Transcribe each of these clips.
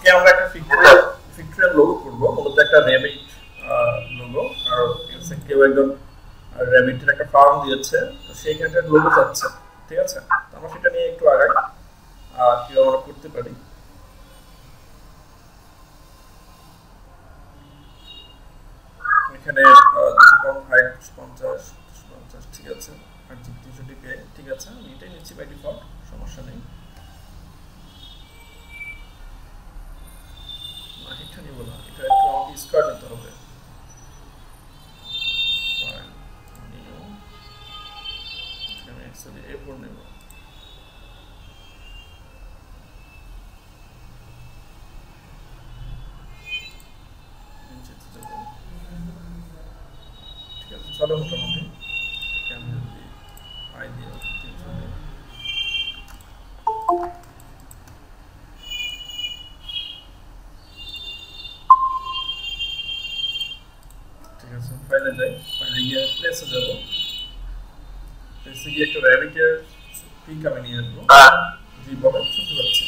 আজকে আমরা একটা ফিক্টরের লোগো করব, মূলত একটা র্যাবিট লোগো। আর এখানে কেউ একজন র্যাবিটের একটা ফার্ম দিয়েছে, তো সেইখানে লোগো চাচ্ছে। ঠিক আছে, তো আমরা সেটা নিয়ে একটু আগাই কিভাবে আমরা করতে পারি। এখানে হাইট 50 ঠিক আছে, আর 360 পে ঠিক আছে, আমি এটাই নিচ্ছি বাই ডিফল্ট, সমস্যা নেই। এটা নিব না, এটা একটু আমাকে স্কয়ার নিতে হবে। আমি অ্যাকচুয়ালি A4 নেব। ঠিক আছে, চলো মোটামুটি আমি যদি আই দিয়ে 300 দিই। ঠিক আছে, ফাইলে যাই, ফাইলে গিয়ে প্লেসে যাব। প্লেসে গিয়ে একটা র্যাবিটের পিক আমি নিয়ে আসবো। জি বলেন, শুনতে পাচ্ছি।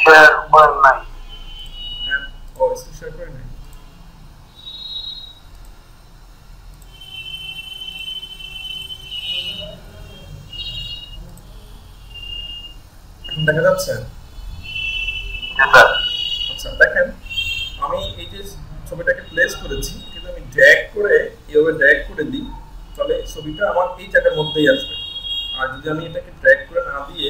শেয়ার করেন নাই? হ্যাঁ, স্ক্রিন শেয়ার করে নাই। এখন দেখা যাচ্ছে? আচ্ছা দেখেন, আমি এই যে ছবিটাকে প্লেস করেছি, কিন্তু আমি ড্র্যাগ করে এইভাবে ড্র্যাগ করে দিই, তাহলে ছবিটা আমার এই জায়গার মধ্যেই আসবে। আর যদি আমি এটাকে ড্র্যাগ করে না দিয়ে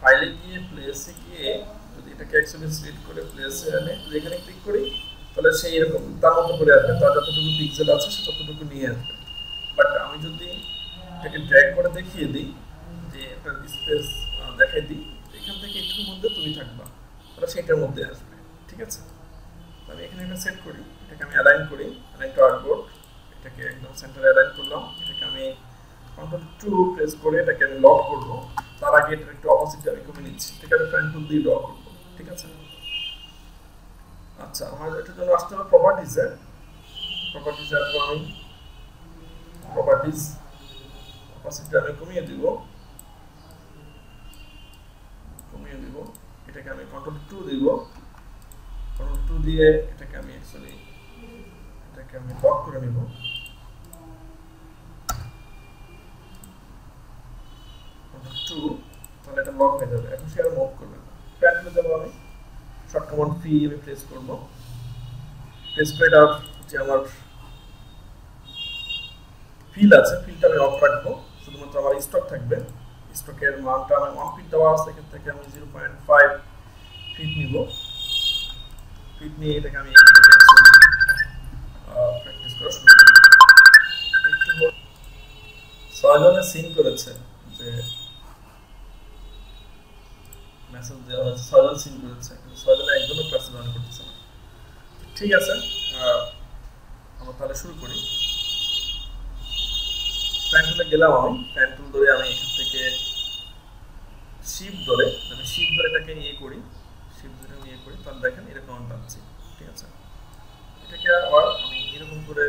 ফাইলে গিয়ে প্লেসে গিয়ে যদি এটাকে অ্যাকচুয়ালি সিলেক্ট করে প্লেসে এনে যেখানে ক্লিক করি, তাহলে সেই এরকম তার মতো করে আসবে, তার যতটুকু পিক্সেল আছে সে ততটুকু নিয়ে আসবে। বাট আমি যদি এটাকে ড্র্যাগ করে দেখিয়ে দিই, যে একটা স্পেস দেখাই দিই, এখান থেকে একটুর মধ্যে তুমি থাকবা, তাহলে সেইটার মধ্যে আসবে। ঠিক আছে, আমি এখানে একটা সেট করি, এটাকে আমি অ্যালাইন করি, অ্যালাইন টু আর্টবোর্ড, এটাকে একদম সেন্টারে অ্যালাইন করলাম। এটাকে আমি Ctrl+2 প্রেস করে এটাকে আমি লক করব। তার আগে এটার একটু অপোজিটটা আমি কমে নিচ্ছি, এটাকে আমি ফ্রন্ট টুল দিয়ে লক করব। ঠিক আছে, আচ্ছা আমার এটার জন্য আসতে হবে প্রপার্টিজে। প্রপার্টিজে আসবো আমি, প্রপার্টিজ অপোজিটটা আমি কমিয়ে দিব, এটাকে আমি Ctrl+2 দিব। Ctrl+2 দিয়ে এটাকে আমি অ্যাকচুয়ালি এটাকে আমি লক করে নিব। Ctrl+2, তাহলে এটা লক হয়ে যাবে। এখন সে আর মুভ করবে না। প্যান্টে যাব আমি, শর্ট কমান্ড পি আমি প্রেস করব। প্রেস করে এটা যে আমার ফিল আছে, ফিলটা আমি অফ রাখবো, শুধুমাত্র আমার স্টক থাকবে। স্টকের মানটা আমি 1 ফিট দেওয়া আছে, এখান থেকে আমি 0.5 ফিট নিব। ফিট নিয়ে এটাকে আমি এখান থেকে প্র্যাকটিস করা শুরু করব। একটু 6 জনে সিন করেছে, যে মেসেজ দেওয়া হয়েছে 6 জন সিন করেছে, কিন্তু 6 জনে একজনও ক্লাসে জয়েন করতেছে না। ঠিক আছে, আমরা তাহলে শুরু করি। প্যান টুলে গেলাম, আমি প্যান টুল ধরে আমি এখান থেকে শিফট ধরে এটাকে করি, শিফট ধরে আমি করি, তাহলে দেখেন এরকম আমি পাচ্ছি। ঠিক আছে, এটাকে আবার আমি এরকম করে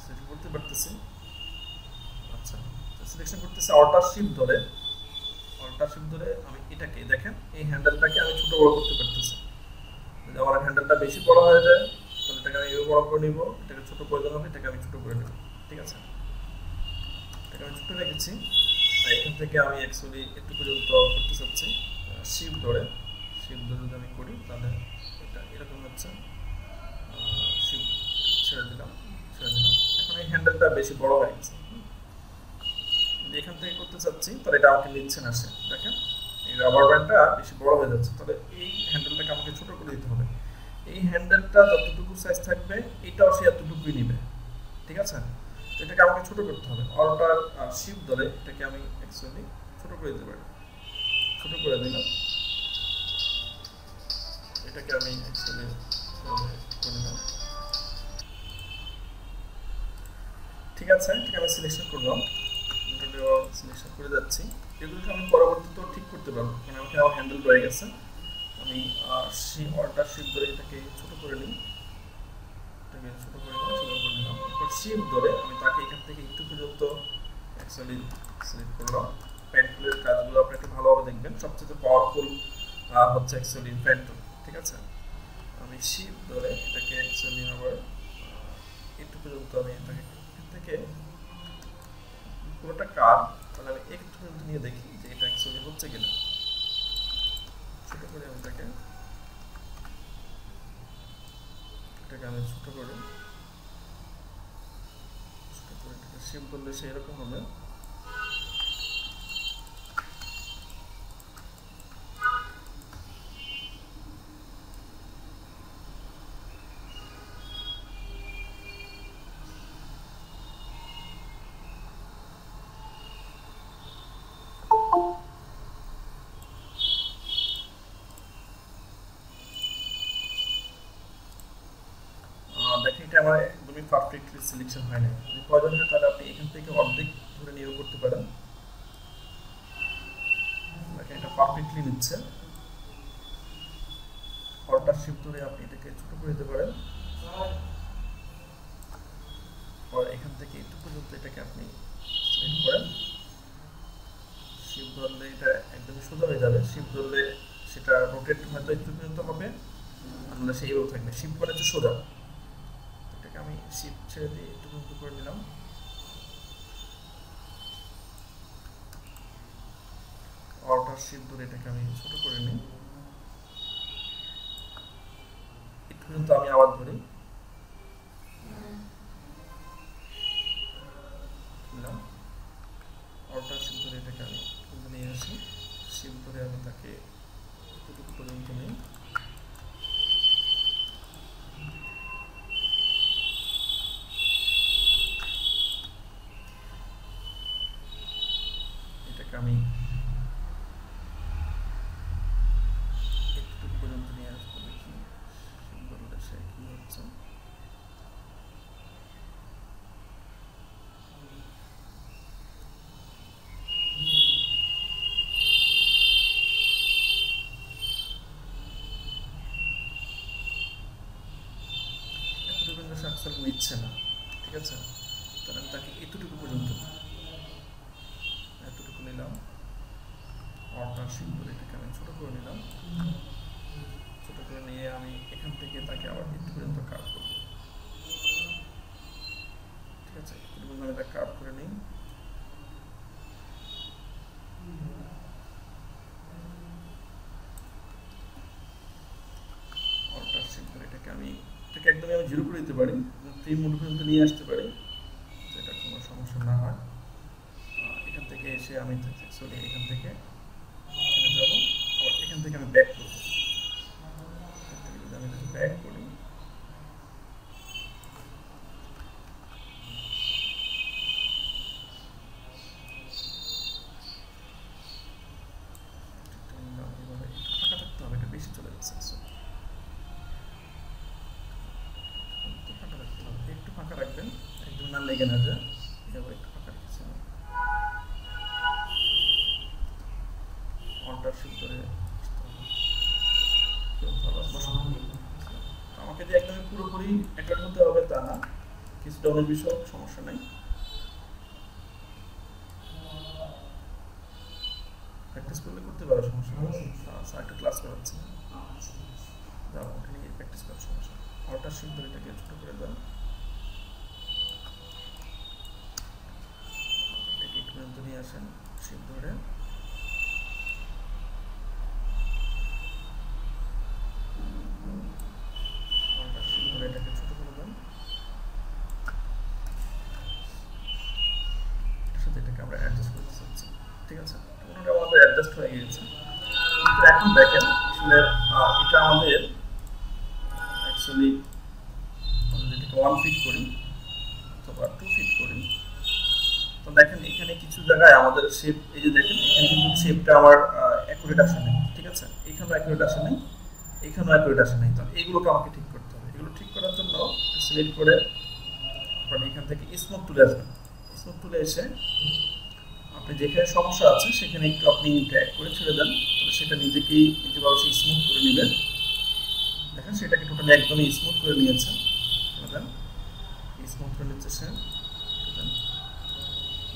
সিলেক্ট করতে পারতেছি। আচ্ছা, সিলেকশন করতেছি অল্টার শিফট ধরে আমি এটাকে দেখেন, এই হ্যান্ডেলটাকে আমি ছোট বড় করতে পারতেছি। যদি আমার হ্যান্ডেলটা বেশি বড় হয়ে যায়, তাহলে এটাকে আমি বড় করে নিব, এটাকে ছোট প্রয়োজন হবে, এটাকে আমি ছোট করে নেব। ঠিক আছে, এটাকে আমি ছোট রেখেছি। আর এখান থেকে আমি অ্যাকচুয়ালি একটু পর্যন্ত করতে চাচ্ছি। শিফট ধরে যদি আমি করি, তাহলে এটা এরকম হচ্ছে। শিফট ছেড়ে দিলাম। এখন এই হ্যান্ডেলটা বেশি বড় হয়ে গেছে, এখান থেকে করতে চাচ্ছি, তাহলে এটা আমাকে নিচ্ছে না। সে দেখেন এই রাবার ব্যান্ডটা বেশি বড় হয়ে যাচ্ছে, তাহলে এই হ্যান্ডেলটাকে আমাকে ছোট করে দিতে হবে। এই হ্যান্ডেলটা যতটুকু সাইজ থাকবে, এটাও সে এতটুকুই নেবে। ঠিক আছে, তো এটাকে আমাকে ছোট করতে হবে। অল্টার শিফট ধরে এটাকে আমি অ্যাকচুয়ালি ছোট করে দিতে পারি, ছোট করে দিলাম। এটাকে আমি অ্যাকচুয়ালি করে দিলাম। ঠিক আছে, এটাকে আমি সিলেকশন করলাম, সিলেকশন করে যাচ্ছি। এগুলোকে আমি পরবর্তীতেও ঠিক করতে পারবো, কারণ আমাকে আমার হ্যান্ডেল রয়ে গেছে। আমি অল্টার শিফট ধরে এটাকে ছোট করে নিই, নিলাম। এরপর শিফট ধরে আমি তাকে এখান থেকে একটু পর্যন্ত অ্যাকচুয়ালি সিলেক্ট করলাম। পেন টুলের কাজগুলো আপনি একটু ভালোভাবে দেখবেন, সবচেয়ে পাওয়ারফুল হচ্ছে অ্যাকচুয়ালি পেন টুল। ঠিক আছে, শিফট ধরে এটাকে অ্যাকচুয়ালি আবার একটু পর্যন্ত আমি এটাকে এখান থেকে পুরোটা কার, তাহলে আমি একটু পর্যন্ত নিয়ে দেখি যে এটা অ্যাকচুয়ালি হচ্ছে কিনা। ছোট করে আমি এটাকে আমি ছোট করে এটাকে শিফট করলে সেরকম হবে। দেখেন এটা আমার একদমই পারফেক্টলি সিলেকশন হয় না। যদি প্রয়োজন হয় তাহলে আপনি এখান থেকে অর্ধেক ধরে নিয়েও করতে পারেন। দেখেন এটা পারফেক্টলি নিচ্ছে। অল্টার শিফট ধরে আপনি এটাকে ছোট করে দিতে পারেন। আর এখান থেকে একটু পর্যন্ত এটাকে আপনি সিলেক্ট করেন। শিফট ধরলে এটা একদমই সোজা হয়ে যাবে। শিফট ধরলে সেটা রোটেট হয়তো একটু পর্যন্ত হবে, তাহলে সেইভাবে থাকবে। শিফট মানে হচ্ছে সোজা। এটাকে আমি শিফট ছেড়ে দিয়ে একটু পর্যন্ত করে নিলাম। অল্টার শিফট ধরে এটাকে আমি ছোট করে নিই। একটু পর্যন্ত আমি আবার ধরি অল্টার শিফট ধরে এটাকে আমি নিয়ে আসি। শিফট ধরে আমি তাকে এতটুকু পর্যন্ত নিই। এটাকে আমি এতটুকু পর্যন্ত নিয়ে আসবো। দেখি বললে সে কি হচ্ছে। নিচ্ছে না, ঠিক আছে। তাহলে আমি তাকে এতটুকু পর্যন্ত এতটুকু নিলাম। অল্টার শিফট ধরে এটাকে আমি ছোট করে নিলাম। ছোট করে নিয়ে আমি এখান থেকে তাকে আবার একটু পর্যন্ত কাট করব, ঠিক আছে। একটু পর্যন্ত আমি এটা কাট করে নিই। অল্টার শিফট ধরে এটাকে একদমই আমি জিরো করে দিতে পারি, ফ্রি মোড পর্যন্ত নিয়ে আসতে পারি, যেটা কোনো সমস্যা না হয়। এখান থেকে এসে আমি অ্যাকচুয়ালি এখান থেকে এখানে যাব, আবার এখান থেকে আমি ব্যাক করব। যদি আমি ব্যাক করি, ফাঁকা থাকতে হবে, এটা বেশি চলে যাচ্ছে। একটু ফাঁকা রাখবেন, একদম না লেগে না যায়। একটু ফাঁকা রেখেছি। অল্টার শিফট ধরে আমাকে যে একদম পুরোপুরি অ্যাকাউন্ট হতে হবে তা না, কিছুটা অনেক বিষয় সমস্যা নেই। প্র্যাকটিস করলে করতে পারো, সমস্যা নেই। স্যার একটা ক্লাস করাচ্ছে, যাও ওখানে গিয়ে প্র্যাকটিস করার সমস্যা। অল্টার শিফট ধরে এটাকে ছোট করে দাও। এটাকে একটু পর্যন্ত নিয়ে আসেন শিফট ধরে। অল্টার শিফট ধরে এটাকে ছোট করে দাও। এটার সাথে এটাকে আমরা অ্যাডজাস্ট করতে চাচ্ছি, ঠিক আছে। ওটা আমাদের অ্যাডজাস্ট হয়ে গিয়েছে। কিন্তু এখন দেখেন আসলে এটা আমাদের অ্যাকচুয়ালি এটাকে 1 ফিট করি অথবা 2 ফিট করি, তো দেখেন এখানে কিছু জায়গায় আমাদের শেপ, এই যে দেখেন এখানে কিন্তু শেপটা আমার অ্যাকুরেট আসে না, ঠিক আছে। এখানেও অ্যাকুরেট আসে নাই, এখানেও অ্যাকুরেট আসে নাই। তো এইগুলোকে আমাকে ঠিক করতে হবে। এগুলো ঠিক করার জন্য সিলেক্ট করে আপনি এখান থেকে স্মুথ তুলে আসবেন। স্মুথ তুলে এসে আপনি যেখানে সমস্যা আছে সেখানে একটু আপনি ড্র্যাগ করে ছেড়ে দেন, তাহলে সেটা নিজেকেই নিজেভাবে স্মুথ করে নেবেন। দেখেন সেটাকে টোটালি একদমই স্মুথ করে নিয়েছে। দেন স্মুথ করে নিচ্ছে সে,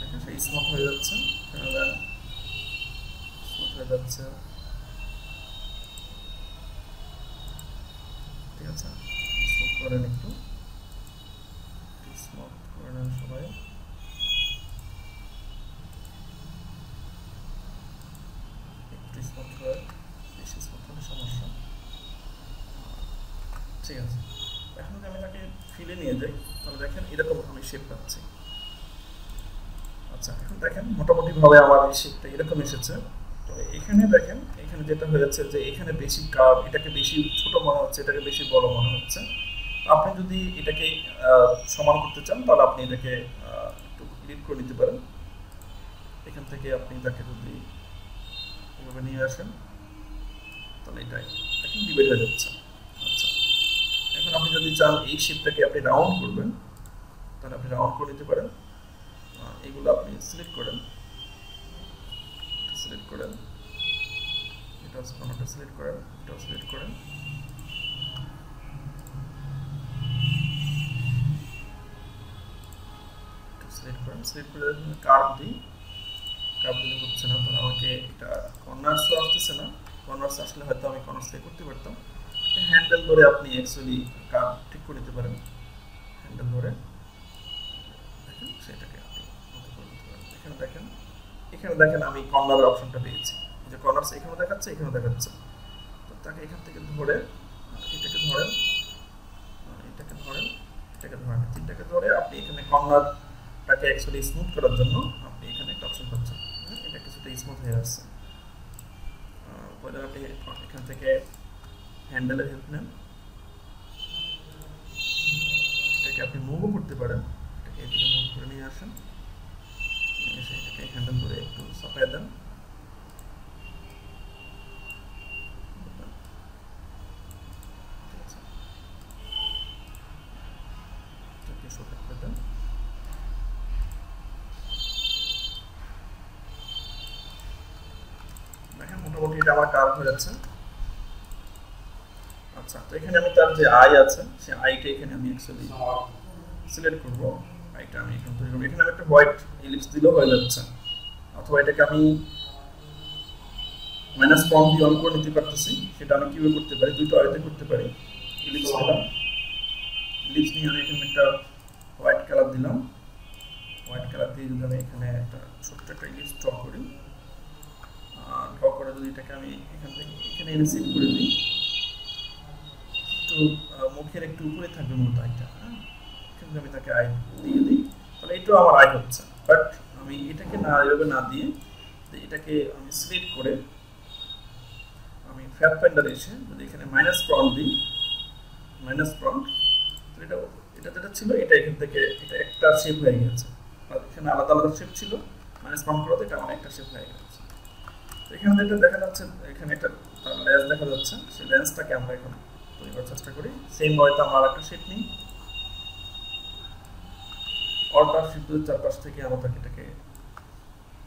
দেখেন সে স্মুথ হয়ে যাচ্ছে, স্মুথ হয়ে যাচ্ছে, ঠিক আছে, স্মুথ করে নেন, একটু স্মুথ করে নেন সবাই। একটু স্মুথ করে, বেশি স্মুথ হলে সমস্যা। ঠিক আছে, এখন যদি আমি তাকে ফিলে নিয়ে যাই তাহলে দেখেন এরকম আমি শেপ পাচ্ছি। আচ্ছা, এখন দেখেন মোটামুটি ভাবে আমার এই শেপটা এরকম এসেছে। তো এখানে দেখেন, এখানে যেটা হয়েছে যে এখানে বেশি কার্ভ, এটাকে বেশি ছোট মনে হচ্ছে, এটাকে বেশি বড় মনে হচ্ছে। আপনি যদি এটাকে সমান করতে চান তাহলে আপনি এটাকে একটু এডিট করে নিতে পারেন। এখান থেকে আপনি তাকে যদি এভাবে নিয়ে আসেন তাহলে এটাই দেখেন ডিভাইড হয়ে যাচ্ছে। আচ্ছা, এখন আপনি যদি চান এই শেপটাকে আপনি রাউন্ড করবেন তাহলে আপনি রাউন্ড করে নিতে পারেন। এগুলো আপনি সিলেক্ট করেন, এটাও সিলেক্ট করেন, এটাও সিলেক্ট করেন। সিলেক্ট করে কার্ভ দিই, কার্ভ দিলে হচ্ছে না, তাহলে আমাকে এটা কর্নার্সও আসতেছে না। কর্নার্স আসলে হয়তো আমি কর্নার্স করতে পারতাম। হ্যান্ডেল ধরে আপনি অ্যাকচুয়ালি কার্ভ ঠিক করে নিতে পারেন। হ্যান্ডেল ধরে দেখেন সেটাকে আপনি করে নিতে পারেন। এখানে দেখেন আমি কর্নারের অপশনটা পেয়েছি, যে কর্নার্স এখানে দেখাচ্ছে, এখানে দেখাচ্ছে। তো তাকে এখান থেকে ধরে এটাকে ধরেন, তিনটাকে ধরে আপনি এখানে কর্নারটাকে অ্যাকচুয়ালি স্মুথ করার জন্য আপনি এখানে একটা অপশন পাচ্ছেন। এটা কিছুটা স্মুথ হয়ে আসছে। পরে আপনি এখান থেকে হ্যান্ডেলের হেল্প নেন, এটাকে আপনি মুভও করতে পারেন। এটাকে এদিকে মুভ করে নিয়ে আসেন, এসে এটাকে হ্যান্ডেল করে একটু চাপায় দেন। মোটামুটি এটা আমার কার্ভ হয়ে যাচ্ছে। আচ্ছা, তো এখানে আমি তার যে আই আছে সেই আইটা এখানে আমি অ্যাকচুয়ালি সিলেক্ট করব। আইটা আমি এখানে তৈরি করব। এখানে আমি একটা হোয়াইট ইলিপস দিলেও হয়ে যাচ্ছে, অথবা এটাকে আমি মাইনাস ফর্ম দিয়ে অন করে নিতে পারতেছি। সেটা আমি কিভাবে করতে পারি, দুইটা আইতে করতে পারি। ইলিপস দিলাম, ইলিপস নিয়ে আমি এখানে একটা হোয়াইট কালার দিলাম। হোয়াইট কালার দিয়ে যদি আমি এখানে একটা ছোট্ট একটা ইলিপস ড্র করি, ড্র করে যদি এটাকে আমি এখান থেকে এখানে এনে সেট করে দিই, একটু মুখের একটু উপরে থাকবে মূলত আইটা। এখানে আমি তাকে আই দিয়ে দিই, তাহলে এটাও আমার আই হচ্ছে। বাট আমি এটাকে না এভাবে না দিয়ে এটাকে আমি সিলেক্ট করে আমি ফ্যাট ফাইন্ডারে এসে যদি এখানে মাইনাস প্রম্পট দিই, মাইনাস প্রম্পট, তো এটা যেটা ছিল এটা এখান থেকে এটা একটা শেপ হয়ে গেছে। আর এখানে আলাদা আলাদা শেপ ছিল, মাইনাস প্রম্পট করাতে এটা আমার একটা শেপ হয়ে গেছে। এখানে যেটা দেখা যাচ্ছে, এখানে একটা লেন্স দেখা যাচ্ছে, সেই লেন্সটাকে আমরা এখন তৈরি করার চেষ্টা করি। সেম ওয়েতে আমরা একটা শেপ নিই, অল্টার শিফটের চারপাশ থেকে আমরা এটাকে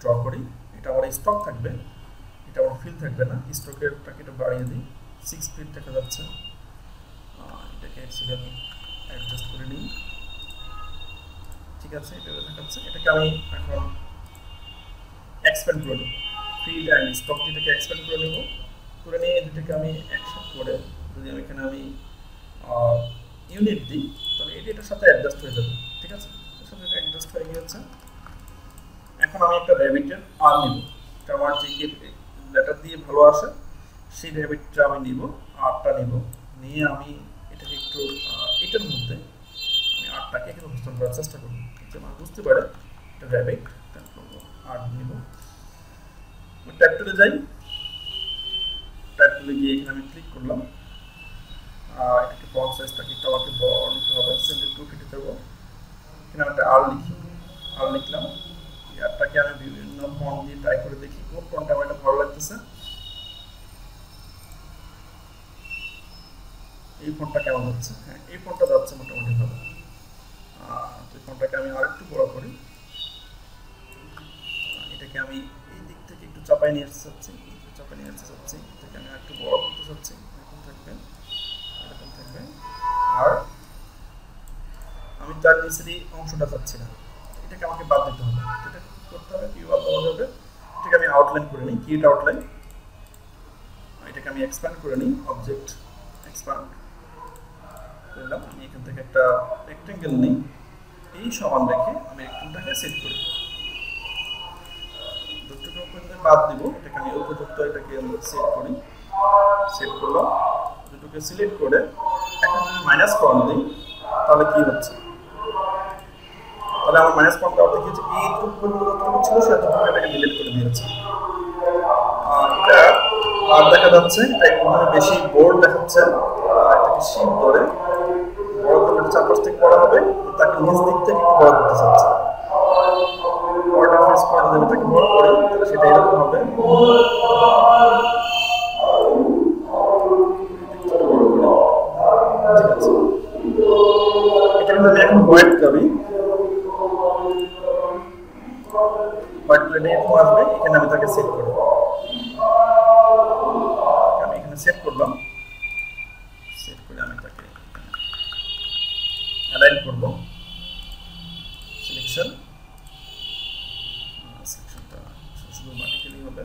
ড্র করি। এটা আমার স্টক থাকবে, এটা আমার ফিল থাকবে না। স্টকেরটাকে একটু বাড়িয়ে দিই, 6 ফিট দেখা যাচ্ছে। এটাকে অ্যাকচুয়ালি আমি অ্যাডজাস্ট করে নিই। ঠিক আছে, এটা দেখাচ্ছে। এটাকে আমি এখন এক্সপ্যান্ড করে নেব, ফিল্ড অ্যান্ড স্টক যেটাকে এক্সপ্যান্ড করে নেব। করে নিয়ে এটাকে আমি একসাথে করে যদি আমি এখানে আমি ইউনিট দিই তাহলে এটার সাথে অ্যাডজাস্ট হয়ে যাবে। ঠিক আছে, এর সাথে এটা অ্যাডজাস্ট হয়ে গিয়েছে। এখন আমি একটা র্যাবিটের আর নিব, এটা আমার যে লেটার দিয়ে ভালো আসে সেই র্যাবিটটা আমি নিব, আরটা নিব। নিয়ে আমি এটাকে একটু এটার মধ্যে আমি আরটাকে এখানে উপস্থাপন করার চেষ্টা করব, যাতে মানুষ বুঝতে পারে এটা র্যাবিট। তারপর আর নিব, ট্যাগ টুলে যাই, ট্যাগ টুলে গিয়ে এখানে আমি ক্লিক করলাম। এটাকে ফন্ট সাইজটাকে একটু আমাকে বড় নিতে হবে, 72 ফিটে দেবো। এখানে একটা আর লিখি, আর লিখলাম। এটাকে আমি বিভিন্ন ফন্ট দিয়ে ট্রাই করে দেখি কোন ফন্টটা আমার এটা ভালো লাগতেছে। এই ফন্টটা কেমন হচ্ছে? হ্যাঁ, এই ফন্টটা যাচ্ছে মোটামুটি ভালো। তো ফন্টটাকে আমি আরেকটু বড় করি, এটাকে আমি এই দিক থেকে একটু চাপাই নিয়ে আসতে চাচ্ছি, এটাকে আমি একটু বড় করতে চাচ্ছি। এরকম থাকবে, এরকম থাকবে। আর আমি তার নিচেরই অংশটা চাচ্ছি না, এটাকে আমাকে বাদ দিতে হবে। এটা করতে হবে, কি বাদ দেওয়া যাবে? এটাকে আমি আউটলাইন করে নিই, কিট আউটলাইন। এটাকে আমি এক্সপ্যান্ড করে নিই, অবজেক্ট এক্সপ্যান্ড। করলাম, আমি এখান থেকে একটা রেক্টেঙ্গেল নিই, এই সমান রেখে আমি রেক্টেঙ্গেলটাকে সেট করি। দুটোকে উপরে বাদ দিব, এটাকে আমি উপযুক্ত এটাকে সেট করি, সেট করলাম। দুটোকে সিলেক্ট করে এখন যদি মাইনাস পয়েন্ট দিই তাহলে কি হচ্ছে, তাহলে আমার মাইনাস পয়েন্ট দেওয়া দেখিয়েছে এইটুকু পর্যন্ত যতটুকু ছিল সেটুকু এটাকে ডিলিট করে দিয়েছে। এটা আর দেখা যাচ্ছে এটা একটু বেশি বোল্ড দেখাচ্ছে, এটাকে শিফট ধরে বড় করলে চারপাশ থেকে বড় হবে, তাকে নিচ দিক থেকে একটু বড় করতে চাচ্ছে। বড়টা ফেস করে যদি এটাকে বড় করি তাহলে সেটা এরকম হবে। ঠিক আছে, এটা কিন্তু আমি এখন হোয়াইট করি, হোয়াইট প্লেটে এরকম আসবে, এখানে আমি তাকে সেট করব। আমি এখানে সেট করলাম, সেট করে আমি তাকে অ্যালাইন করব। সিলেকশন, সিলেকশনটা শুধু ভার্টিক্যালি হবে।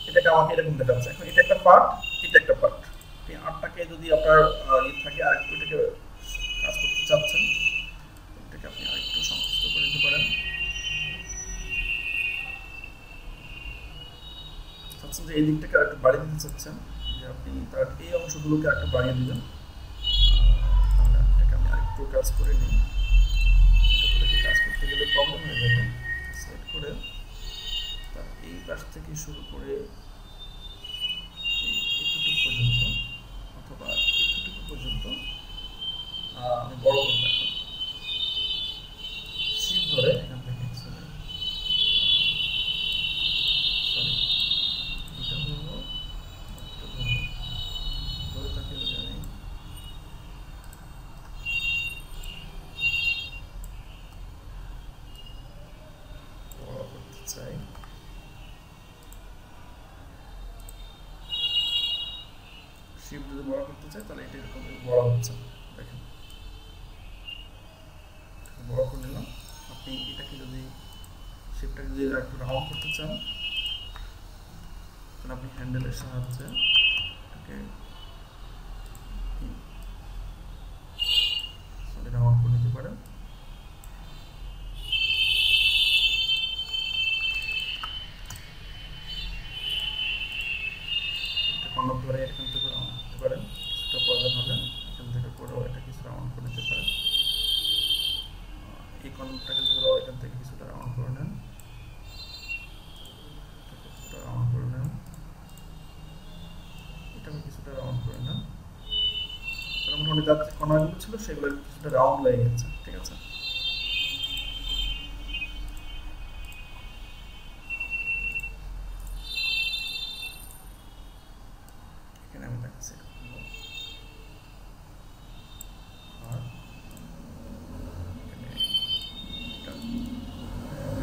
এটাকে আমাকে এরকম দেখাচ্ছে। এখন এটা একটা পার্ট, এটা একটা পার্ট। এই আর্টটাকে যদি আপনার থাকে আর একটু এটাকে কাজ করতে চাচ্ছেন, এটাকে আপনি আরেকটু সংকুচিত করে দিতে পারেন। চাচ্ছেন যে এই দিকটাকে আরেকটু বাড়িয়ে দিতে চাচ্ছেন, যে আপনি তার এই অংশগুলোকে আরেকটু বাড়িয়ে দিবেন, তাহলে এটাকে আমি আরেকটু কাজ করে নিই। এটাকে কাজ করতে গেলে প্রবলেম হয়ে যাবে। সেট করে তার এই পাশ থেকে শুরু করে এতটুকু পর্যন্ত অথবা এতটুকু পর্যন্ত আমি বড় করব। এখন শিফট ধরে এখান থেকে সরি এটা ধরবো, ধরে তাকে যদি আমি বড় করতে চাই, শিফট যদি বড় করতে চাই তাহলে এটা এরকম বড় হচ্ছে। দেখেন বড় করে নিলাম। আপনি এটাকে যদি শিফটটাকে যদি একটু রাউন্ড করতে চান তাহলে আপনি হ্যান্ডেলের সাহায্যে এটাকে রাউন্ড করে নিতে পারেন। কর্নার ধরে এখান থেকে রাউন্ড করতে পারেন, কিছুটা প্রয়োজন হলে এখান থেকে করেও এটা কিছু রাউন্ড করে নিতে পারেন। এই কর্নারটাকে ধরেও এখান থেকে কিছুটা রাউন্ড করে নেন, কিছুটা রাউন্ড করে নেন, এটাকে কিছুটা রাউন্ড করে নেন। তাহলে মোটামুটি যার যে কর্নারগুলো ছিল সেগুলো কিছুটা রাউন্ড লেগে গেছে। ঠিক আছে, এখানে আমি তাকে সেট করব।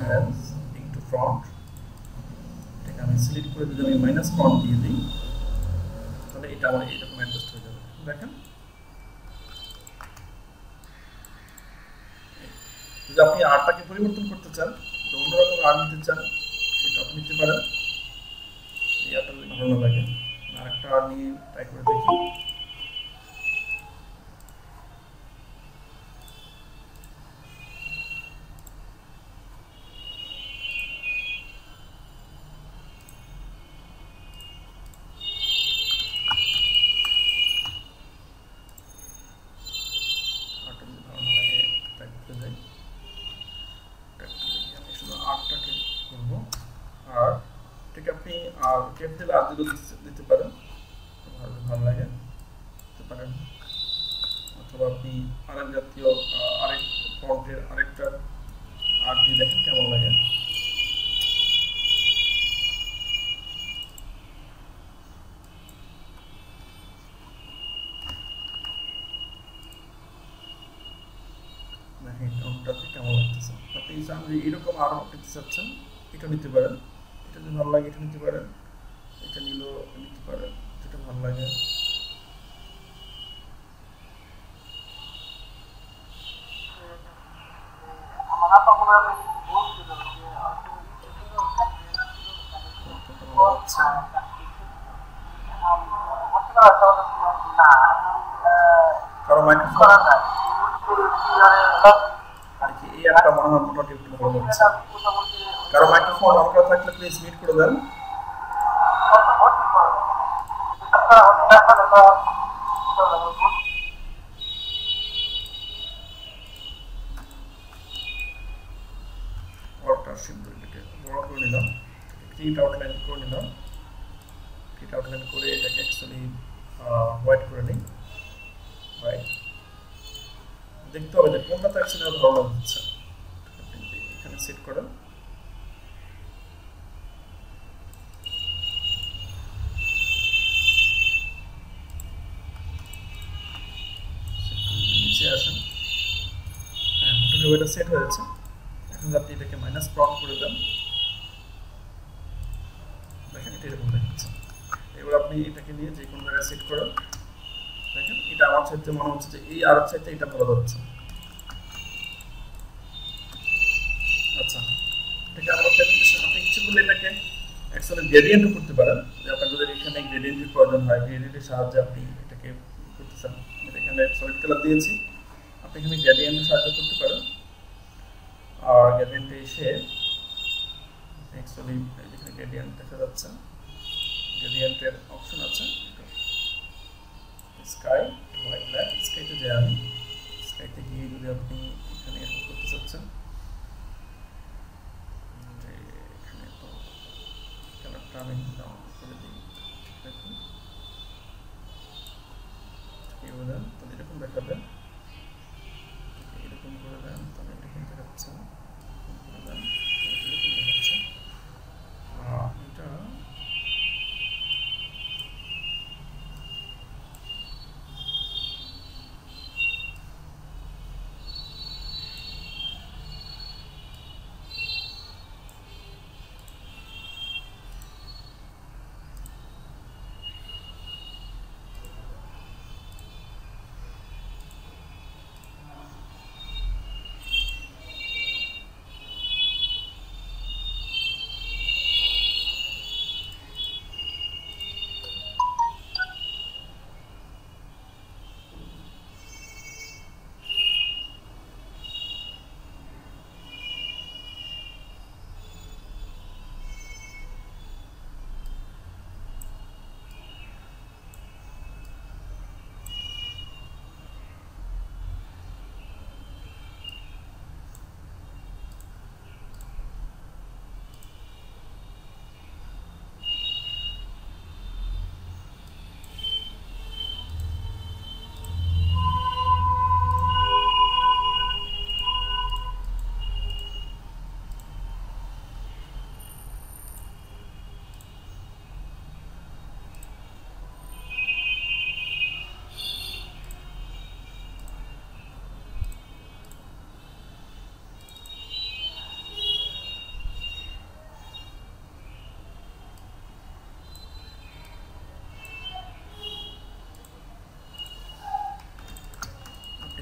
আর একটু ফ্রন্ট, এটাকে আমি সিলেক্ট করে যদি আমি মাইনাস ফ্রন্ট দিয়ে দিই তাহলে এটা আমার এরকম অ্যাডজাস্ট হয়ে যাবে। দেখেন, যদি আপনি আর্টটাকে পরিবর্তন করতে চান, অন্যরকম আর্ট নিতে চান, সেটা আপনি নিতে পারেন। এই আর্টটা যদি ভালো না লাগে আরেকটা আর্ট নিয়ে ট্রাই করে দেখি। ক্যাপিটাল আর দিতে পারেন, ভালো লাগে দিতে পারেন, অথবা আপনি আরেক জাতীয় আরেক ফন্টের আরেকটা আর দিয়ে দেখেন কেমন লাগে। দেখেন কোনটাতে কেমন লাগতেছে। আপনি চান যে এরকম আরো পেতে চাচ্ছেন, এটা নিতে পারেন। এটা যদি ভালো লাগে এটা নিতে পারেন, এটা নিলেও নিতে পারেন, যেটা ভালো লাগে। কারো মাইক্রোফোন দেখি এই একটা মনে হয় মোটামুটি একটু ভালো হচ্ছে। কারো মাইক্রোফোন অন করা থাকলে প্লিজ মিউট করে দেন। ওটা সিম্বল এটাকে বড় করে নিলাম, ক্রিয়েট আউটলাইন করে নিলাম। ক্রিয়েট আউটলাইন করে এটাকে অ্যাকচুয়ালি হোয়াইট করে নিই। হোয়াইট দেখতে হবে যে কোনটাতে অ্যাকচুয়ালি ভালো লাগছে। এখানে সেট করেন। নিচে আসেন। হ্যাঁ, মোটামুটি ওইটা সেট হয়েছে। এখন আপনি এটাকে মাইনাস ক্রপ করে দেন। দেখেন এটা এরকম দেখাচ্ছে। এবার আপনি এটাকে নিয়ে যে কোনো জায়গায় সেট করেন। দেখেন এটা আমার চাইতে মনে হচ্ছে যে এই আর চাইতে এটা ভালো যাচ্ছে। আচ্ছা, এটাকে আমরা প্রেজেন্টেশন আপনি ইচ্ছে করলে এটাকে অ্যাকচুয়ালি গ্রেডিয়েন্টও করতে পারেন। যে আপনার যদি এখানে গ্রেডিয়েন্টের প্রয়োজন হয়, গ্রেডিয়েন্টের সাহায্যে আপনি এটাকে করতে চান। এখানে সলিড কালার দিয়েছি, আপনি এখানে গ্রেডিয়েন্টের সাহায্যে করতে পারেন। আর গ্রেডিয়েন্টে এসে অ্যাকচুয়ালি এখানে গ্রেডিয়েন্ট দেখা যাচ্ছে, গ্রেডিয়েন্টের অপশন আছে স্কাই হোয়াইট ব্ল্যাক। স্কাইতে যাই আমি, স্কাইতে গিয়ে যদি আপনি এখানে এরকম করতে চাচ্ছেন যে এখানে তো কালারটা আমি ডাউন করে দিই, দেখুন কি বলেন তাহলে এরকম দেখাবে। এরকম করে দেন তাহলে এরকম দেখাচ্ছে, এরকম করে দেন এরকম দেখাচ্ছে। এটা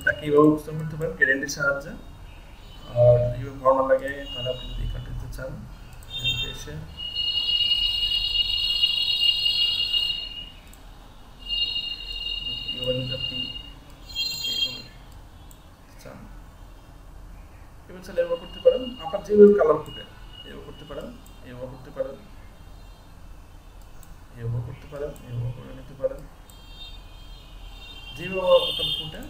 তাকে এইভাবে উপস্থাপন করতে পারেন গ্রেডিয়েন্টের সাহায্যে। আর যদি ভালো লাগে তাহলে আপনি যদি কাট দিতে চান এসে এইভাবে যদি আপনি চান এবার চাইলে এভাবে করতে পারেন। আপনার যেভাবে কালার ফুটে এভাবে করতে পারেন, এভাবে করতে পারেন, এভাবে করতে পারেন, এভাবে করে নিতে পারেন। যেভাবে আপনার ফুটে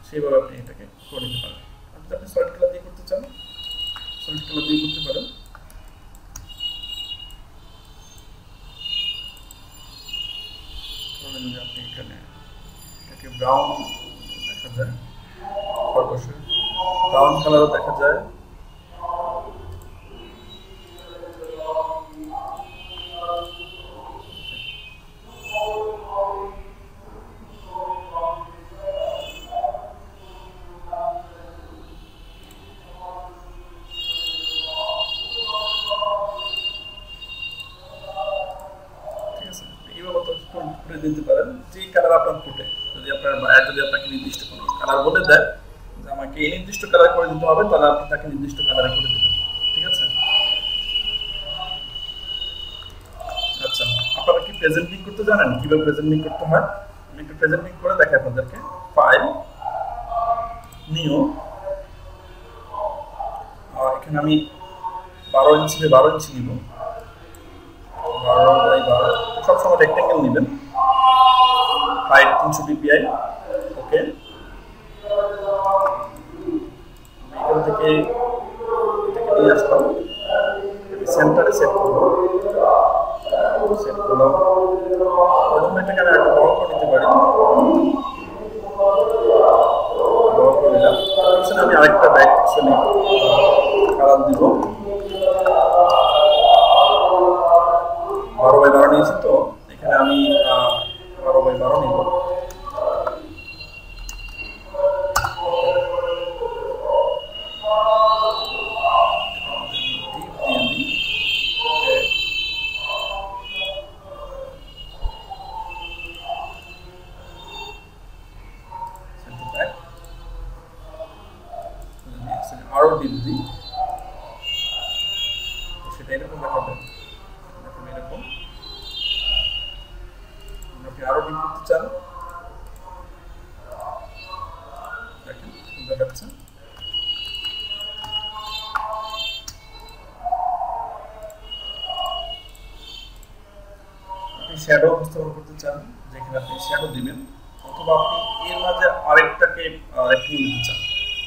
সেইভাবে আপনি এটাকে করে নিতে পারেন। যদি আপনি সলিড কালার দিয়ে করতে চান সলিড কালার দিয়ে করতে পারেন। যদি আপনি এখানে এটাকে ব্রাউন দেখা যায়, খরগোশের ব্রাউন কালারও দেখা যায়। দিতে পারেন যে কালার আপনার ফুটে। যদি আপনার বায়ার যদি আপনাকে নির্দিষ্ট কোনো কালার বলে দেয় যে আমাকে এই নির্দিষ্ট কালার করে দিতে হবে, তাহলে আপনি তাকে নির্দিষ্ট কালারে করে দেবেন। ঠিক আছে? আচ্ছা, আপনারা কি প্রেজেন্টিং করতে জানেন? কিভাবে প্রেজেন্টিং করতে হয় আমি একটু প্রেজেন্টিং করে দেখাই আপনাদেরকে। ফাইল নিও, এখানে আমি 12 ইঞ্চি 12 ইঞ্চি নিব, 12 বাই 12, সবসময় রেক্টেঙ্গেল নেবেন, হাইট 300 dpi। ওকে, এখান থেকে এটাকে নিয়ে আসলাম, সেন্টারে সেট করবো, সেট করলাম। প্রথমে এটাকে আমি একটু বড় করে নিতে পারি, বড় করে নিলাম। পিছনে আমি আরেকটা ব্যাক পিছনে কালার দিব, 12 বাই 12 নিয়েছি, তো এখানে আমি 12 বাই 12 নিব। আরো ডিপ দিই, সেটা এরকম দেখাবে, এরকম। আপনি আরো ডিপ করতে চান, দেখেন দেখাচ্ছে। আপনি শ্যাডো উপস্থাপন করতে চান, যেখানে আপনি শ্যাডো দিবেন, অথবা আপনি এর মাঝে আরেকটাকে রেক্টেঙ্গেল দিতে চান।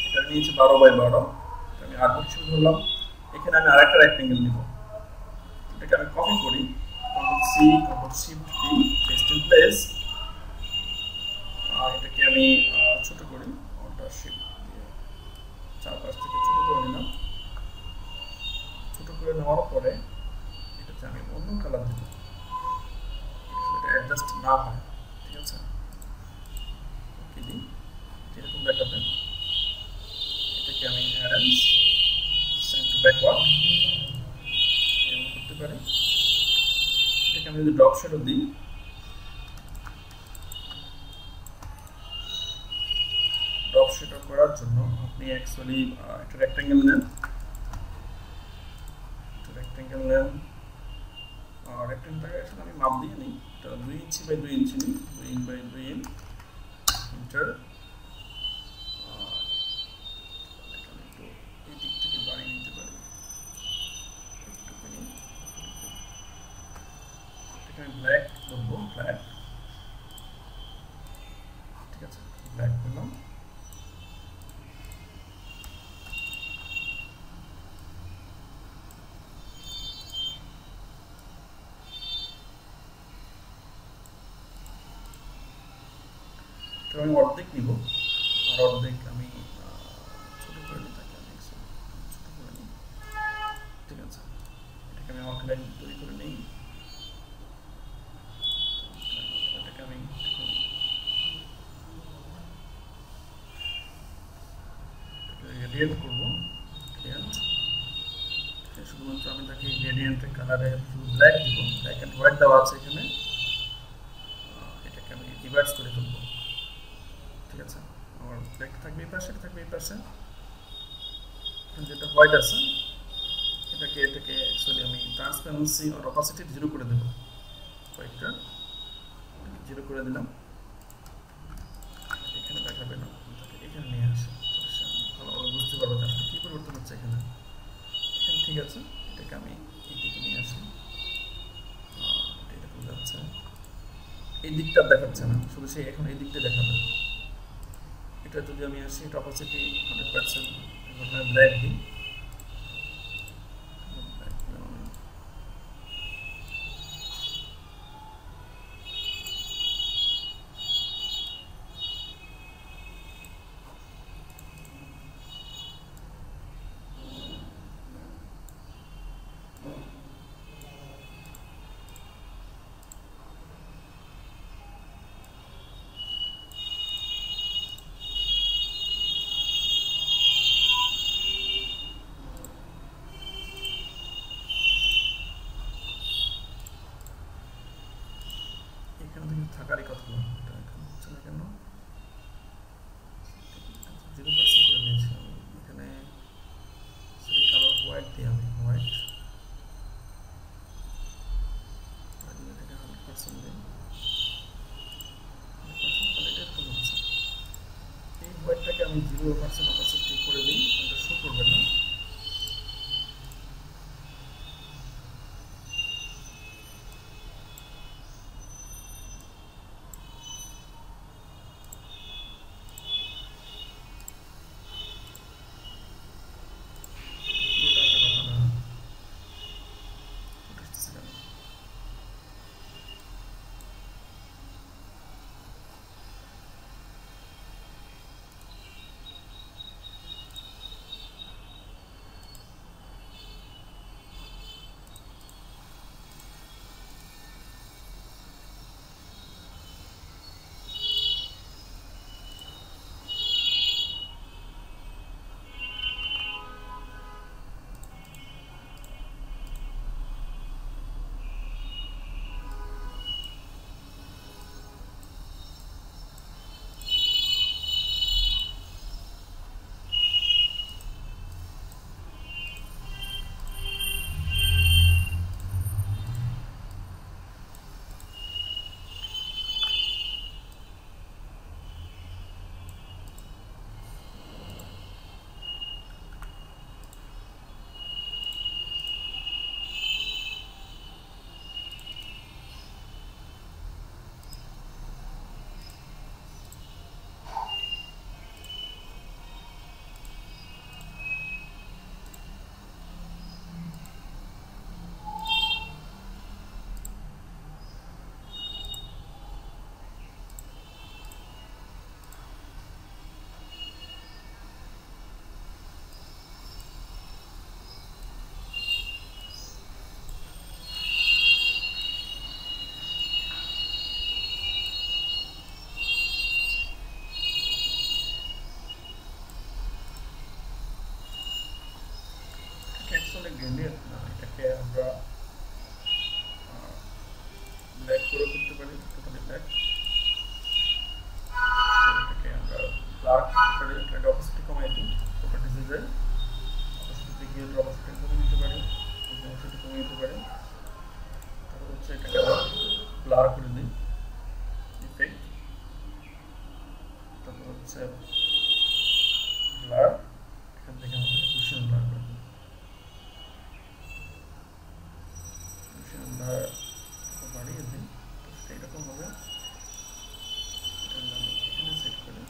এটা নিয়েছি 12 বাই 12, আমি আর্টবোর্ড শুরু করলাম, এখানে আমি আরেকটা রেক্টেঙ্গেল নিব। এটাকে আমি কপি করি, Ctrl C Ctrl Shift D, paste in place. এটাকে আমি ছোট করি, Ctrl Shift দিয়ে চারপাশ থেকে ছোট করে নিলাম। ছোট করে নেওয়ার পরে এটাতে আমি অন্য কালার দেব, এটা অ্যাডজাস্ট না হয়, ঠিক আছে। ওকে দিই, এরকম দেখাবেন। এটাকে আমি অ্যারেঞ্জ সেন্ড টু ব্যাকওয়ার্ড এরকম করতে পারি। এটাকে আমি যদি ড্রপ শ্যাডো দিই, ড্রপ শ্যাডো করার জন্য আপনি অ্যাকচুয়ালি একটা রেক্টেঙ্গেল নেন, রেক্টেঙ্গেলটাকে আসলে আমি মাপ দিয়ে নিই, এটা 2 ইঞ্চি বাই 2 ইঞ্চি নিই, 2 ইঞ্চি বাই 2 ইঞ্চি, ইন্টার। এই দিক থেকে বাড়িয়ে নিতে পারি একটুখানি, এটাকে আমি ব্ল্যাক করবো, ব্ল্যাক, ঠিক আছে, ব্ল্যাক করলাম। আমি অর্ধেক নিব, আর অর্ধেক আমি ছোট করে নিই, তাকে আমি ছোট করে নিই, ঠিক আছে। এটাকে আমি আউটলাইন তৈরি করে নিই, এটাকে আমি গ্রেডিয়েন্ট করবো, গ্রেডিয়েন্ট। শুধুমাত্র আমি তাকে গ্রেডিয়েন্টের কালারে শুধু ব্ল্যাক দিব, ব্ল্যাক অ্যান্ড হোয়াইট দেওয়া আছে এখানে। এটাকে আমি রিভার্স করে ফেলবো, ঠিক আছে। আমার ব্ল্যাক থাকবে এই পাশে, থাকবে এই পাশে, যেটা হোয়াইট আছে এটাকে অ্যাকচুয়ালি আমি ট্রান্সপারেন্সি আর অপাসিটি 0 করে দেব, হোয়াইটটা 0 করে দিলাম। এখানে দেখাবে না, এখানে নিয়ে আসে, ভালোভাবে বুঝতে পারবো যে আসলে কী পরিবর্তন হচ্ছে এখানে। এখানে ঠিক আছে, এটাকে আমি এইদিকে নিয়ে আসি, এটা বোঝা যাচ্ছে, এই দিকটা দেখাচ্ছে না, শুধু সেই এখন এই দিকটা দেখাবে। এটা যদি আমি আসি, এটা অপাসিটি 100%, ব্ল্যাক দিই, আমি 0% অপাসিটি করে দিই, এটা শো করবে না। অ্যাকচুয়ালি গ্রেডিয়েন্ট না, এটাকে আমরা ব্ল্যাক করে করতে পারি, টোটালি ব্ল্যাক। এটাকে আমরা ব্ল্যাক করতে পারি, এটাকে অপাসিটি কমাই দিই, প্রপার্টিজে যাই, অপাসিটিতে গিয়ে অপাসিটি কমিয়ে দিতে পারি, অপাসিটি কমিয়ে দিতে পারি। তারপর হচ্ছে এটাকে ব্লার করে দিই, ইফেক্ট, তারপর হচ্ছে ব্লার, এখান থেকে আমাদের কুশন ব্লার করে দিই, কুশন ব্লার বাড়িয়ে দিই, এইরকম হবে। এটা আমি এখানে সেট করি,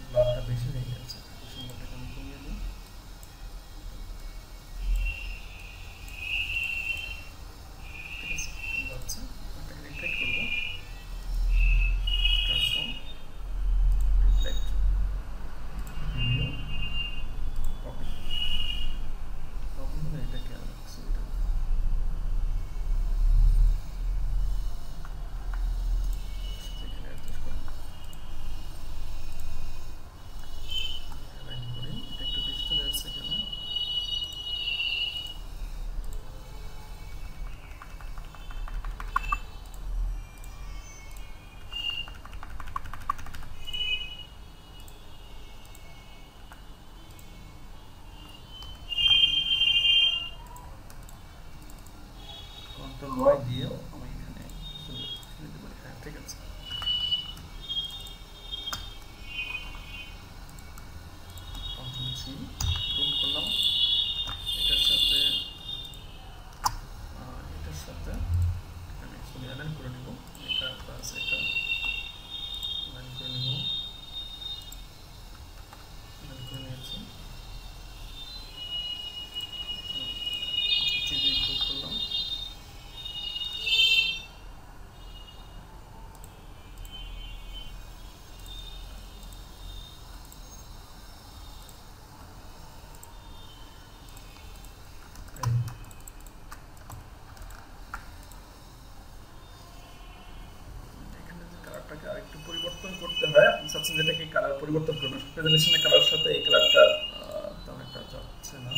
ব্লারটা বেশি হয়ে গেছে, কুশন ব্লারটাকে আমি কমিয়ে দিই। ঠিক আছে, যাচ্ছে, এটাকে রিফ্লেক্ট করবো, transform, reflect, video, copy, copy হলে এটাকে আমরা সুবিধা এখানে অ্যাডজাস্ট করি, অ্যালাইন করি, এটা একটু বেশি চলে যাচ্ছে এখানে। কন্ট্রোল ওয়াই দিয়েও আমি এখানে দিতে পারি, হ্যাঁ ঠিক আছে। কন্ট্রোল সি রুট করলাম, এটার সাথে আমি অ্যাকচুয়ালি অ্যালাইন করে নিব, এটা প্লাস এটা অ্যালাইন করে নিব, অ্যালাইন করে নিয়েছি, টিভি রুট করলাম, কালারটাকে আরেকটু পরিবর্তন করতে হয়। আপনি চাচ্ছেন যেটাকে কালার পরিবর্তন করবেন, প্রেজেন্টেশনের কালার সাথে এই কালারটা তেমন একটা যাচ্ছে না।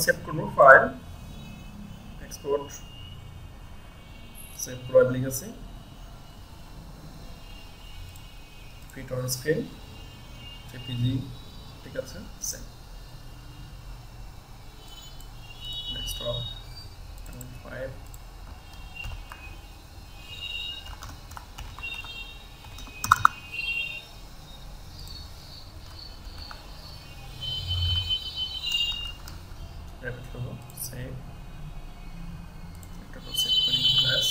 সেভ করব, ফাইল এক্সপোর্ট সেভ করে লিখেছি ফিট অন স্ক্রিন জেপিজি, ঠিক আছে, সেভ। ডেস্কটপ ফাইল রেপিট করব, সেভ, একটা সেভ করি প্লাস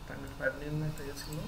টাইমের ফাইল নিয়ে একটা ছিল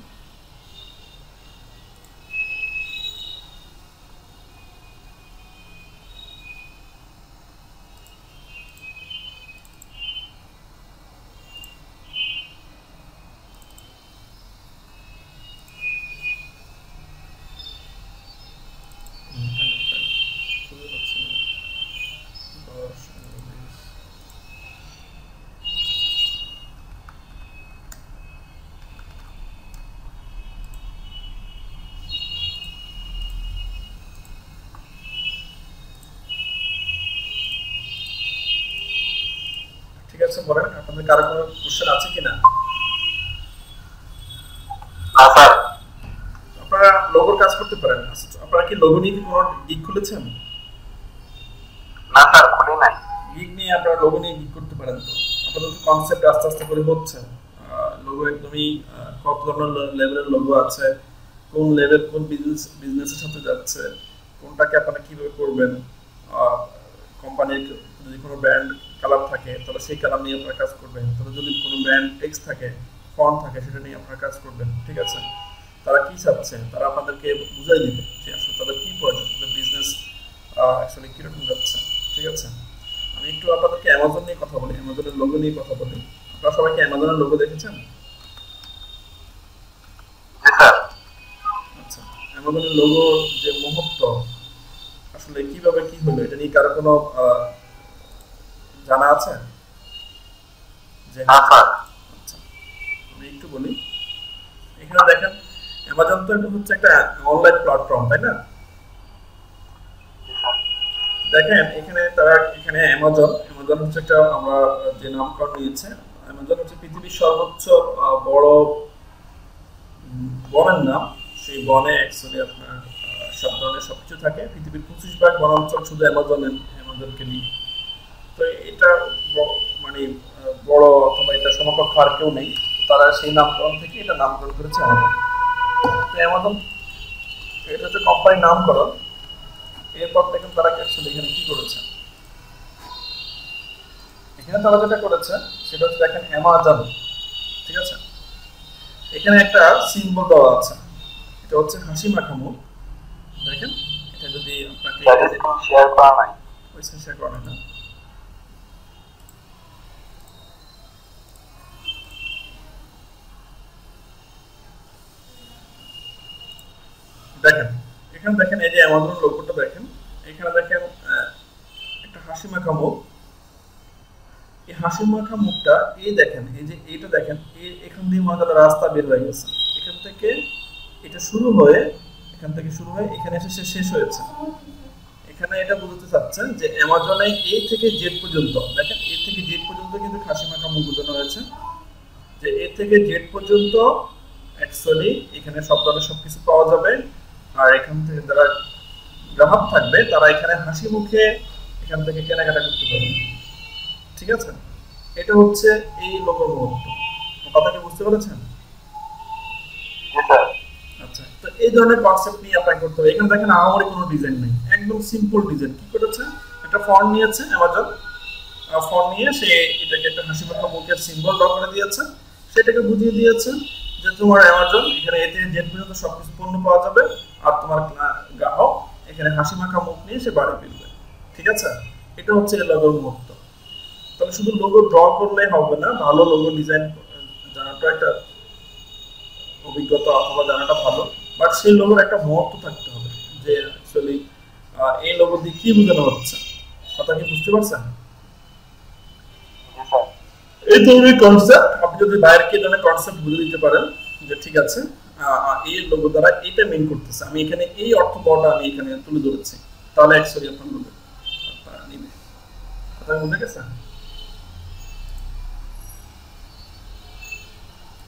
ঠিক আছে। বলেন আপনাদের কারো কোনো কোশ্চেন আছে কিনা? না স্যার। আপনারা লোগোর কাজ করতে পারেন। আপনারা কি লোগো নিয়ে কোনো গিগ খুলেছেন? না স্যার, খুলি নাই। গিগ নিয়ে আপনারা লোগো নিয়ে গিগ করতে পারেন। তো আপনাদের তো কনসেপ্ট আস্তে আস্তে করে হচ্ছে। লোগো একদমই কত ধরনের লেভেলের লোগো আছে, কোন লেভেল কোন বিজনেসের সাথে যাচ্ছে, কোনটাকে আপনারা কিভাবে করবেন। কোম্পানির যদি কোনো ব্র্যান্ড কালার থাকে তাহলে সেই কালার নিয়ে আপনারা কাজ করবেন, তাহলে যদি কোনো ব্র্যান্ড টেক্সট থাকে, ফন্ট থাকে, সেটা নিয়ে আপনারা কাজ করবেন, ঠিক আছে। তারা কি চাচ্ছে তারা আপনাদেরকে বুঝাই দিবে যে আসলে তাদের কি প্রয়োজন, তাদের বিজনেস অ্যাকচুয়ালি কীরকম যাচ্ছে, ঠিক আছে। আমি একটু আপনাদেরকে অ্যামাজন নিয়ে কথা বলি, অ্যামাজনের লোগো নিয়ে কথা বলি। আপনারা সবাই কি অ্যামাজনের লোগো দেখেছেন? আচ্ছা, অ্যামাজনের লোগো যে মুহূর্ত আসলে কিভাবে কি হলো এটা নিয়ে কারো কোনো জানা আছে? আচ্ছা, আমি একটু বলি। এখানে দেখেন অ্যামাজন তো এটা হচ্ছে একটা অনলাইন প্ল্যাটফর্ম, তাই না? দেখেন এখানে তারা এখানে অ্যামাজন হচ্ছে একটা আমরা যে নামকরণ নিয়েছে, অ্যামাজন হচ্ছে পৃথিবীর সর্বোচ্চ বড় বনের নাম। সেই বনে অ্যাকচুয়ালি আপনার সব ধরনের সবকিছু থাকে। পৃথিবীর 25 ভাগ বনাঞ্চল শুধু অ্যামাজনকে নিয়ে। তো এটা মানে বড় অথবা এটা সমকক্ষ আর কেউ নেই, তারা সেই নামকরণ থেকে এটা নামকরণ করেছে অ্যামাজন। তো অ্যামাজন এটা হচ্ছে কোম্পানির নামকরণ। এরপর দেখেন তারা অ্যাকচুয়ালি এখানে কি করেছে। এখানে তারা যেটা করেছে সেটা হচ্ছে দেখেন অ্যামাজন, ঠিক আছে। এখানে একটা সিম্বল দেওয়া আছে, এটা হচ্ছে হাসি মাখা মুখ। দেখেন এটা যদি আপনাকে শেয়ার করা নাই, ওই শেয়ার করা না, দেখেন এখানে দেখেন এই যে অ্যামাজন লোগোটা দেখেন, এখানে দেখেন একটা হাসি মাখা মুখ। এই হাসি মাখা মুখটা এই দেখেন, এই যে এইটা দেখেন, এখান দিয়ে মনে করেন রাস্তা বের হয়ে গেছে। এখান থেকে এটা শুরু হয়ে এখানে এসে শেষ হয়েছে। এখানে এটা বুঝতে চাচ্ছেন যে অ্যামাজনে এ থেকে জেড পর্যন্ত, দেখেন এ থেকে জেড পর্যন্ত কিন্তু হাসি মাখা মুখ বোঝানো হয়েছে, যে এ থেকে জেড পর্যন্ত অ্যাকচুয়ালি এখানে সব ধরনের সবকিছু পাওয়া যাবে। আর এখান থেকে যারা গ্রাহক থাকবে তারা এখানে হাসি মুখে এখান থেকে কেনাকাটা করতে পারবে, ঠিক আছে। এটা হচ্ছে এই লোগোর মুহূর্ত। কথাটা বুঝতে পেরেছেন? আচ্ছা, তো এই ধরনের কনসেপ্ট নিয়ে অ্যাপ্লাই করতে হবে। এখানে দেখেন আহামরি কোনো ডিজাইন নেই, একদম সিম্পল ডিজাইন। কি করেছে, একটা ফন্ট নিয়েছে অ্যামাজন, ফন্ট নিয়ে সে এটাকে একটা হাসি মাখা মুখের সিম্বল ড্র করে দিয়েছে। সেটাকে বুঝিয়ে দিয়েছে যে তোমার অ্যামাজন এখানে এ থেকে জেড পর্যন্ত সবকিছু পণ্য পাওয়া যাবে, আর তোমার গ্রাহক এখানে হাসি মাখা মুখ নিয়ে সে বাড়ি ফিরবে, ঠিক আছে। এটা হচ্ছে এই লোগোর মুহূর্ত। তবে শুধু লোগো ড্র করলেই হবে না, ভালো লোগো ডিজাইন জানাটা একটা অভিজ্ঞতা অথবা জানাটা ভালো। বাট সেই লোগোর একটা মহত্ব থাকতে হবে যে অ্যাকচুয়ালি এই লোগো দিয়ে কি বোঝানো হচ্ছে। কথা কি বুঝতে পারছেন? জি স্যার। এই ধরনের কনসেপ্ট আপনি যদি বাইরেকে ধরনের কনসেপ্ট বুঝে দিতে পারেন যে ঠিক আছে এই লোগো দ্বারা এটা মিন করতেছে, আমি এখানে এই অর্থ বড়টা আমি এখানে তুলে ধরেছি, তাহলে অ্যাকচুয়ালি আপনার লোগো নিবে। কথা বুঝে গেছে?